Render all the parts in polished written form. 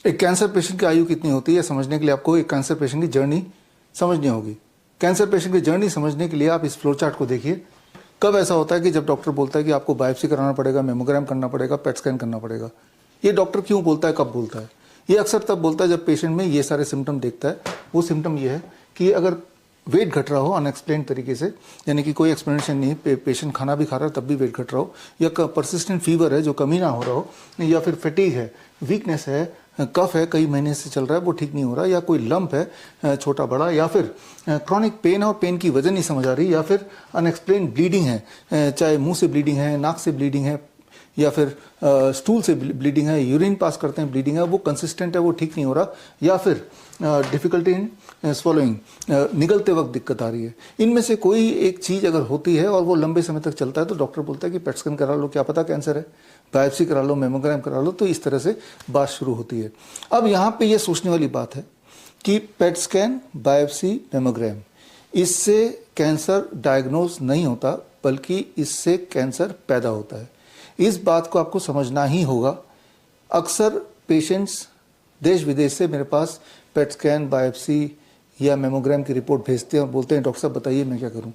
एक cancer patient की आयु कितनी होती है समझने के लिए आपको एक कैंसर पेशेंट की जर्नी समझनी होगी। कैंसर पेशेंट की जर्नी समझने के लिए आप इस फ्लो चार्ट को देखिए। कब ऐसा होता है कि जब डॉक्टर बोलता है कि आपको बायोप्सी कराना पड़ेगा, मेमोग्राम करना पड़ेगा, पेट स्कैन करना पड़ेगा। ये डॉक्टर क्यों बोलता है, कब बोलता है? ये अक्सर तब बोलता है जब पेशेंट में ये सारे सिम्टम देखता है। वो सिम्टम ये है कि अगर वेट घट रहा हो अनएक्सप्लेन तरीके से, यानी कि कोई एक्सप्लेनेशन नहीं, पेशेंट खाना भी खा रहा है तब भी वेट घट रहा हो, या परसिस्टेंट फीवर है जो कमी ना हो रहा हो, या फिर फटीग है, वीकनेस है, कफ है कई महीने से चल रहा है वो ठीक नहीं हो रहा, या कोई लंप है छोटा बड़ा, या फिर क्रॉनिक पेन और पेन की वजह नहीं समझ आ रही, या फिर अनएक्सप्लेन ब्लीडिंग है, चाहे मुंह से ब्लीडिंग है, नाक से ब्लीडिंग है, या फिर स्टूल से ब्लीडिंग है, यूरिन पास करते हैं ब्लीडिंग है, वो कंसिस्टेंट है वो ठीक नहीं हो रहा, या फिर डिफ़िकल्टी इन स्वॉलोइंग, निगलते वक्त दिक्कत आ रही है। इनमें से कोई एक चीज़ अगर होती है और वो लंबे समय तक चलता है तो डॉक्टर बोलता है कि पेट स्कैन करा लो, क्या पता कैंसर है, बायोप्सी करा लो, मेमोग्राम करा लो। तो इस तरह से बात शुरू होती है। अब यहाँ पे ये सोचने वाली बात है कि पेट स्कैन, बायोप्सी, मेमोग्राम, इससे कैंसर डायग्नोज नहीं होता बल्कि इससे कैंसर पैदा होता है। इस बात को आपको समझना ही होगा। अक्सर पेशेंट्स देश विदेश से मेरे पास पेट स्कैन, बायोप्सी या मेमोग्राम की रिपोर्ट भेजते हैं और बोलते हैं डॉक्टर साहब बताइए मैं क्या करूं।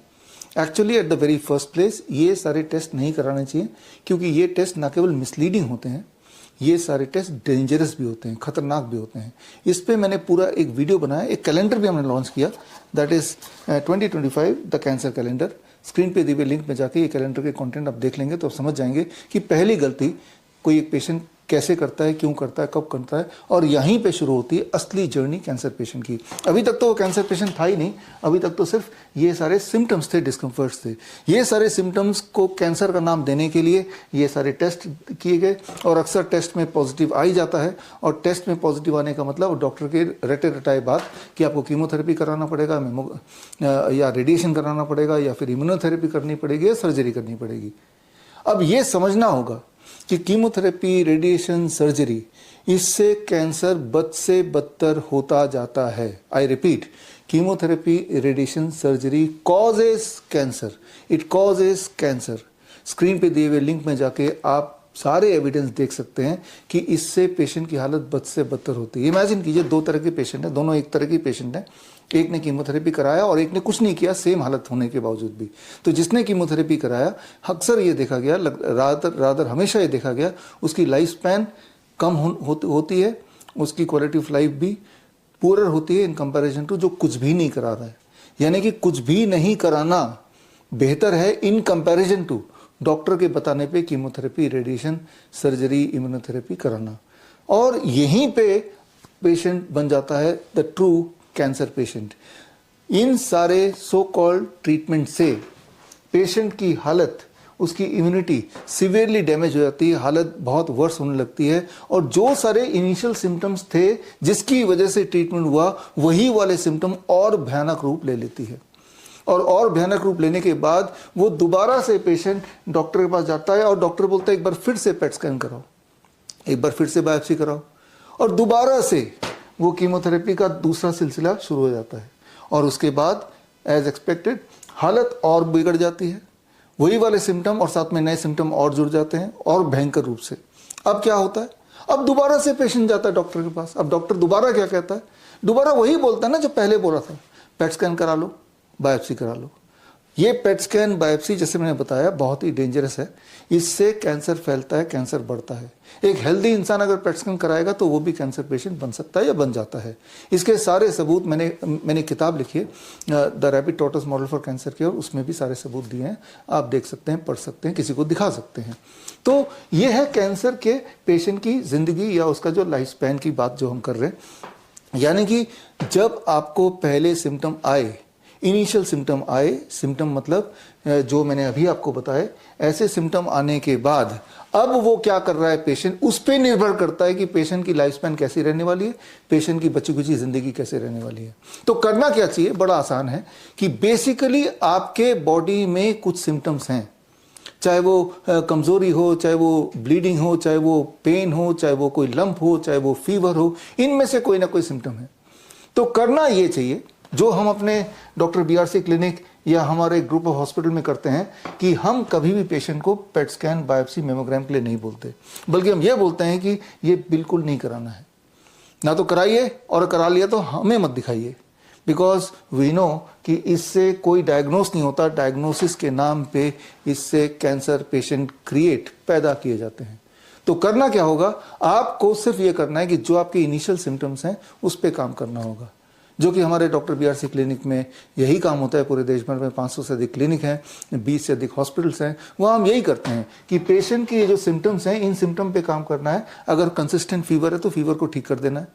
Actually at the very first place ये सारे टेस्ट नहीं कराने चाहिए, क्योंकि ये टेस्ट न केवल मिसलीडिंग होते हैं, ये सारे टेस्ट डेंजरस भी होते हैं, खतरनाक भी होते हैं। इस पे मैंने पूरा एक वीडियो बनाया, एक कैलेंडर भी हमने लॉन्च किया, that is 2025 the cancer calendar. Screen पे दिए हुए लिंक में जाके ये कैलेंडर के कंटेंट आप देख लेंगे तो आप समझ जाएंगे कि पहली गलती कोई एक पेशेंट कैसे करता है, क्यों करता है, कब करता है, और यहीं पे शुरू होती है असली जर्नी कैंसर पेशेंट की। अभी तक तो वो कैंसर पेशेंट था ही नहीं, अभी तक तो सिर्फ ये सारे सिम्टम्स थे, डिस्कम्फर्ट्स थे। ये सारे सिम्टम्स को कैंसर का नाम देने के लिए ये सारे टेस्ट किए गए, और अक्सर टेस्ट में पॉजिटिव आ ही जाता है। और टेस्ट में पॉजिटिव आने का मतलब डॉक्टर के रटे रटाए बात कि आपको कीमोथेरेपी कराना पड़ेगा, या रेडिएशन कराना पड़ेगा, या फिर इम्यूनोथेरेपी करनी पड़ेगी, या सर्जरी करनी पड़ेगी। अब ये समझना होगा कि कीमोथेरेपी, रेडिएशन, सर्जरी, इससे कैंसर बद से बदतर होता जाता है। I repeat, chemotherapy, radiation, surgery causes cancer, it causes cancer. Screen पे दिए हुए लिंक में जाके आप सारे एविडेंस देख सकते हैं कि इससे पेशेंट की हालत बद से बदतर होती है। इमेजिन कीजिए दो तरह के पेशेंट हैं, दोनों एक तरह की पेशेंट हैं, एक ने कीमोथेरेपी कराया और एक ने कुछ नहीं किया, सेम हालत होने के बावजूद भी। तो जिसने कीमोथेरेपी कराया, अक्सर ये देखा गया, रादर हमेशा ये देखा गया, उसकी लाइफ स्पैन कम होती है, उसकी क्वालिटी ऑफ लाइफ भी पुअर होती है इन कंपैरिजन टू जो कुछ भी नहीं करा रहा है। यानी कि कुछ भी नहीं कराना बेहतर है इन कंपैरिजन टू डॉक्टर के बताने पे कीमोथेरेपी, रेडिएशन, सर्जरी, इम्यूनोथेरेपी कराना। और यहीं पे पेशेंट बन जाता है द ट्रू कैंसर पेशेंट। इन सारे सो कॉल्ड ट्रीटमेंट से पेशेंट की हालत, उसकी इम्यूनिटी सीवियरली डैमेज हो जाती है, हालत बहुत वर्स होने लगती है, और जो सारे इनिशियल सिम्टम्स थे जिसकी वजह से ट्रीटमेंट हुआ, वही वाले सिम्टम और भयानक रूप ले लेती है। और भयानक रूप लेने के बाद वो दोबारा से पेशेंट डॉक्टर के पास जाता है और डॉक्टर बोलता है एक बार फिर से पेट स्कैन कराओ, एक बार फिर से बायोप्सी कराओ, और दोबारा से वो कीमोथेरेपी का दूसरा सिलसिला शुरू हो जाता है। और उसके बाद एज एक्सपेक्टेड हालत और बिगड़ जाती है, वही वाले सिम्टम और साथ में नए सिम्टम और जुड़ जाते हैं और भयंकर रूप से। अब क्या होता है, अब दोबारा से पेशेंट जाता है डॉक्टर के पास। अब डॉक्टर दोबारा क्या कहता है, दोबारा वही बोलता है ना जो पहले बोला था, पेट स्कैन करा लो, बायोप्सी करा लो। ये पेट स्कैन, बायोप्सी जैसे मैंने बताया बहुत ही डेंजरस है, इससे कैंसर फैलता है, कैंसर बढ़ता है। एक हेल्दी इंसान अगर पेट स्कैन कराएगा तो वो भी कैंसर पेशेंट बन सकता है या बन जाता है। इसके सारे सबूत मैंने किताब लिखी है the rapid tortoise model for cancer care, उसमें भी सारे सबूत दिए हैं, आप देख सकते हैं, पढ़ सकते हैं, किसी को दिखा सकते हैं। तो ये है कैंसर के पेशेंट की जिंदगी या उसका जो लाइफ स्पैन की बात जो हम कर रहे हैं। यानी कि जब आपको पहले सिम्टम आए, इनिशियल सिम्टम आए, सिम्टम मतलब जो मैंने अभी आपको बताए, ऐसे सिम्टम आने के बाद अब वो क्या कर रहा है पेशेंट, उस पर निर्भर करता है कि पेशेंट की लाइफ स्पैन कैसी रहने वाली है, पेशेंट की बची खुची जिंदगी कैसे रहने वाली है। तो करना क्या चाहिए, बड़ा आसान है कि बेसिकली आपके बॉडी में कुछ सिम्टम्स हैं, चाहे वो कमजोरी हो, चाहे वो ब्लीडिंग हो, चाहे वो पेन हो, चाहे वो कोई लंप हो, चाहे वो फीवर हो, इनमें से कोई ना कोई सिम्टम है। तो करना ये चाहिए जो हम अपने डॉक्टर BRC क्लिनिक या हमारे ग्रुप ऑफ हॉस्पिटल में करते हैं कि हम कभी भी पेशेंट को पेट स्कैन, बायोप्सी, मेमोग्राम के लिए नहीं बोलते, बल्कि हम ये बोलते हैं कि ये बिल्कुल नहीं कराना है। ना तो कराइए, और करा लिया तो हमें मत दिखाइए, बिकॉज वी नो कि इससे कोई डायग्नोस नहीं होता। डायग्नोसिस के नाम पे इससे कैंसर पेशेंट पैदा किए जाते हैं। तो करना क्या होगा, आपको सिर्फ ये करना है कि जो आपके इनिशियल सिम्टम्स हैं उस पर काम करना होगा, जो कि हमारे डॉक्टर BRC क्लिनिक में यही काम होता है। पूरे देश भर में 500 से अधिक क्लिनिक हैं, 20 से अधिक हॉस्पिटल्स हैं, वहाँ हम यही करते हैं कि पेशेंट के ये जो सिम्टम्स हैं, इन सिम्टम पे काम करना है। अगर कंसिस्टेंट फीवर है तो फीवर को ठीक कर देना है,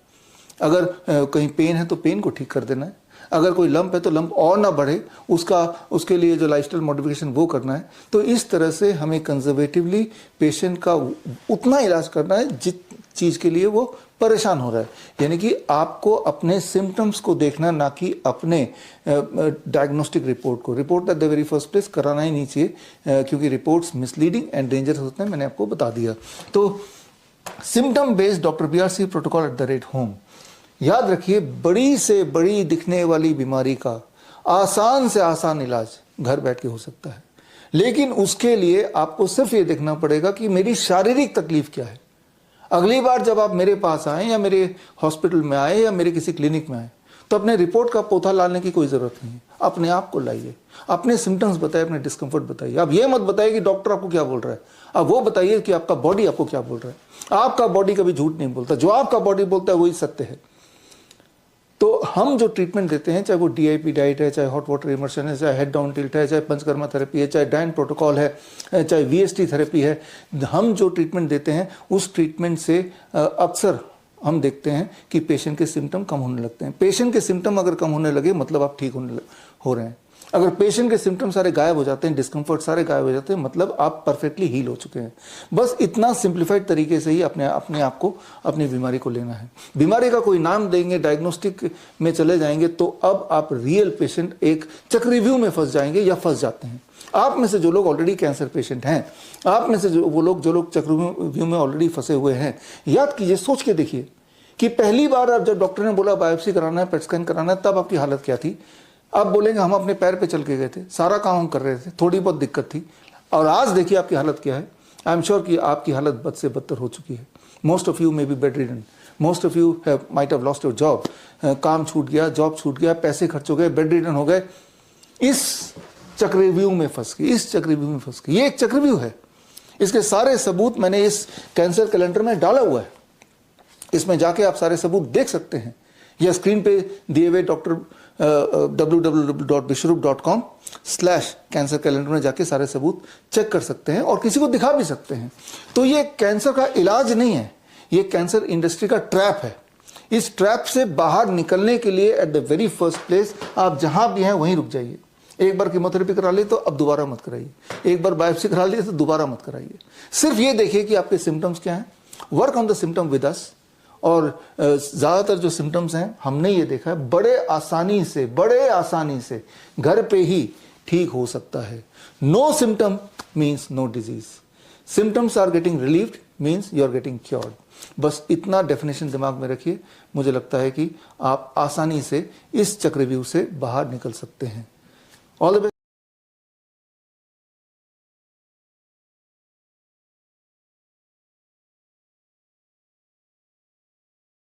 अगर कहीं पेन है तो पेन को ठीक कर देना है, अगर कोई लंप है तो लंप और ना बढ़े उसके लिए जो लाइफस्टाइल मॉडिफिकेशन वो करना है। तो इस तरह से हमें कंजर्वेटिवली पेशेंट का उतना इलाज करना है जिस चीज़ के लिए वो परेशान हो रहा है। यानी कि आपको अपने सिम्टम्स को देखना, ना कि अपने diagnostic report at the very first place कराना ही नहीं चाहिए, क्योंकि रिपोर्ट्स मिसलीडिंग एंड डेंजरस होते हैं, मैंने आपको बता दिया। तो symptom based doctor BRC protocol @home। याद रखिए, बड़ी से बड़ी दिखने वाली बीमारी का आसान से आसान इलाज घर बैठ के हो सकता है, लेकिन उसके लिए आपको सिर्फ ये देखना पड़ेगा कि मेरी शारीरिक तकलीफ क्या है। अगली बार जब आप मेरे पास आए या मेरे हॉस्पिटल में आए या मेरे किसी क्लिनिक में आए, तो अपने रिपोर्ट का पोथा लाने की कोई ज़रूरत नहीं है। अपने आप को लाइए, अपने सिम्टम्स बताइए, अपने डिस्कम्फर्ट बताइए। आप ये मत बताइए कि डॉक्टर आपको क्या बोल रहा है, आप वो बताइए कि आपका बॉडी आपको क्या बोल रहा है। आपका बॉडी कभी झूठ नहीं बोलता, जो आपका बॉडी बोलता है वही सत्य है। तो हम जो ट्रीटमेंट देते हैं, चाहे वो DIP डाइट है, चाहे हॉट वाटर इमर्शन है, चाहे हेड डाउन टिल्ट है, चाहे पंचकर्मा थेरेपी है, चाहे डाइन प्रोटोकॉल है, चाहे VST थेरेपी है, हम जो ट्रीटमेंट देते हैं उस ट्रीटमेंट से अक्सर हम देखते हैं कि पेशेंट के सिम्टम कम होने लगते हैं। पेशेंट के सिम्टम अगर कम होने लगे मतलब आप ठीक हो रहे हैं। अगर पेशेंट के सिम्टम सारे गायब हो जाते हैं, डिस्कम्फर्ट सारे गायब हो जाते हैं, मतलब आप परफेक्टली हील हो चुके हैं। बस इतना सिंप्लीफाइड तरीके से ही अपने आप को, अपनी बीमारी को लेना है। बीमारी का कोई नाम देंगे, डायग्नोस्टिक में चले जाएंगे, तो अब आप रियल पेशेंट एक चक्रव्यूह में फंस जाएंगे या फंस जाते हैं। आप में से जो लोग ऑलरेडी कैंसर पेशेंट हैं, आप में से जो लोग चक्रव्यूह में ऑलरेडी फंसे हुए हैं, याद कीजिए, सोच के देखिए कि पहली बार जब डॉक्टर ने बोला बायोप्सी कराना है, पेट स्कैन कराना है, तब आपकी हालत क्या थी। आप बोलेंगे हम अपने पैर पे चल के गए थे, सारा काम हम कर रहे थे, थोड़ी बहुत दिक्कत थी, और आज देखिए आपकी हालत क्या है। आई एम श्योर कि आपकी हालत बद से बदतर हो चुकी है। Most of you may be bed ridden, most of you might have lost your job. काम छूट गया, जॉब छूट गया, पैसे खर्च हो गए, बेड रिडन हो गए, इस चक्रव्यूह में फंस गए, इस चक्रव्यूह में फंस गए। ये एक चक्रव्यूह है, इसके सारे सबूत मैंने इस कैंसर कैलेंडर में डाला हुआ है। इसमें जाके आप सारे सबूत देख सकते हैं, या स्क्रीन पे दिए हुए डॉक्टर www.vishwarup.com/कैंसर कैलेंडर में जाके सारे सबूत चेक कर सकते हैं और किसी को दिखा भी सकते हैं। तो ये कैंसर का इलाज नहीं है, ये कैंसर इंडस्ट्री का ट्रैप है। इस ट्रैप से बाहर निकलने के लिए at the very first place आप जहां भी हैं वहीं रुक जाइए। एक बार कीमोथेरेपी करा ली तो अब दोबारा मत कराइए, एक बार बायोप्सी करा ली तो दोबारा मत कराइए। सिर्फ ये देखिए कि आपके सिम्टम्स क्या हैं, work on the symptom with us. और ज़्यादातर जो सिम्टम्स हैं हमने ये देखा है बड़े आसानी से घर पे ही ठीक हो सकता है। No symptom means no disease, symptoms are getting relieved means you are getting cured. बस इतना डेफिनेशन दिमाग में रखिए, मुझे लगता है कि आप आसानी से इस चक्रव्यूह से बाहर निकल सकते हैं। All the best.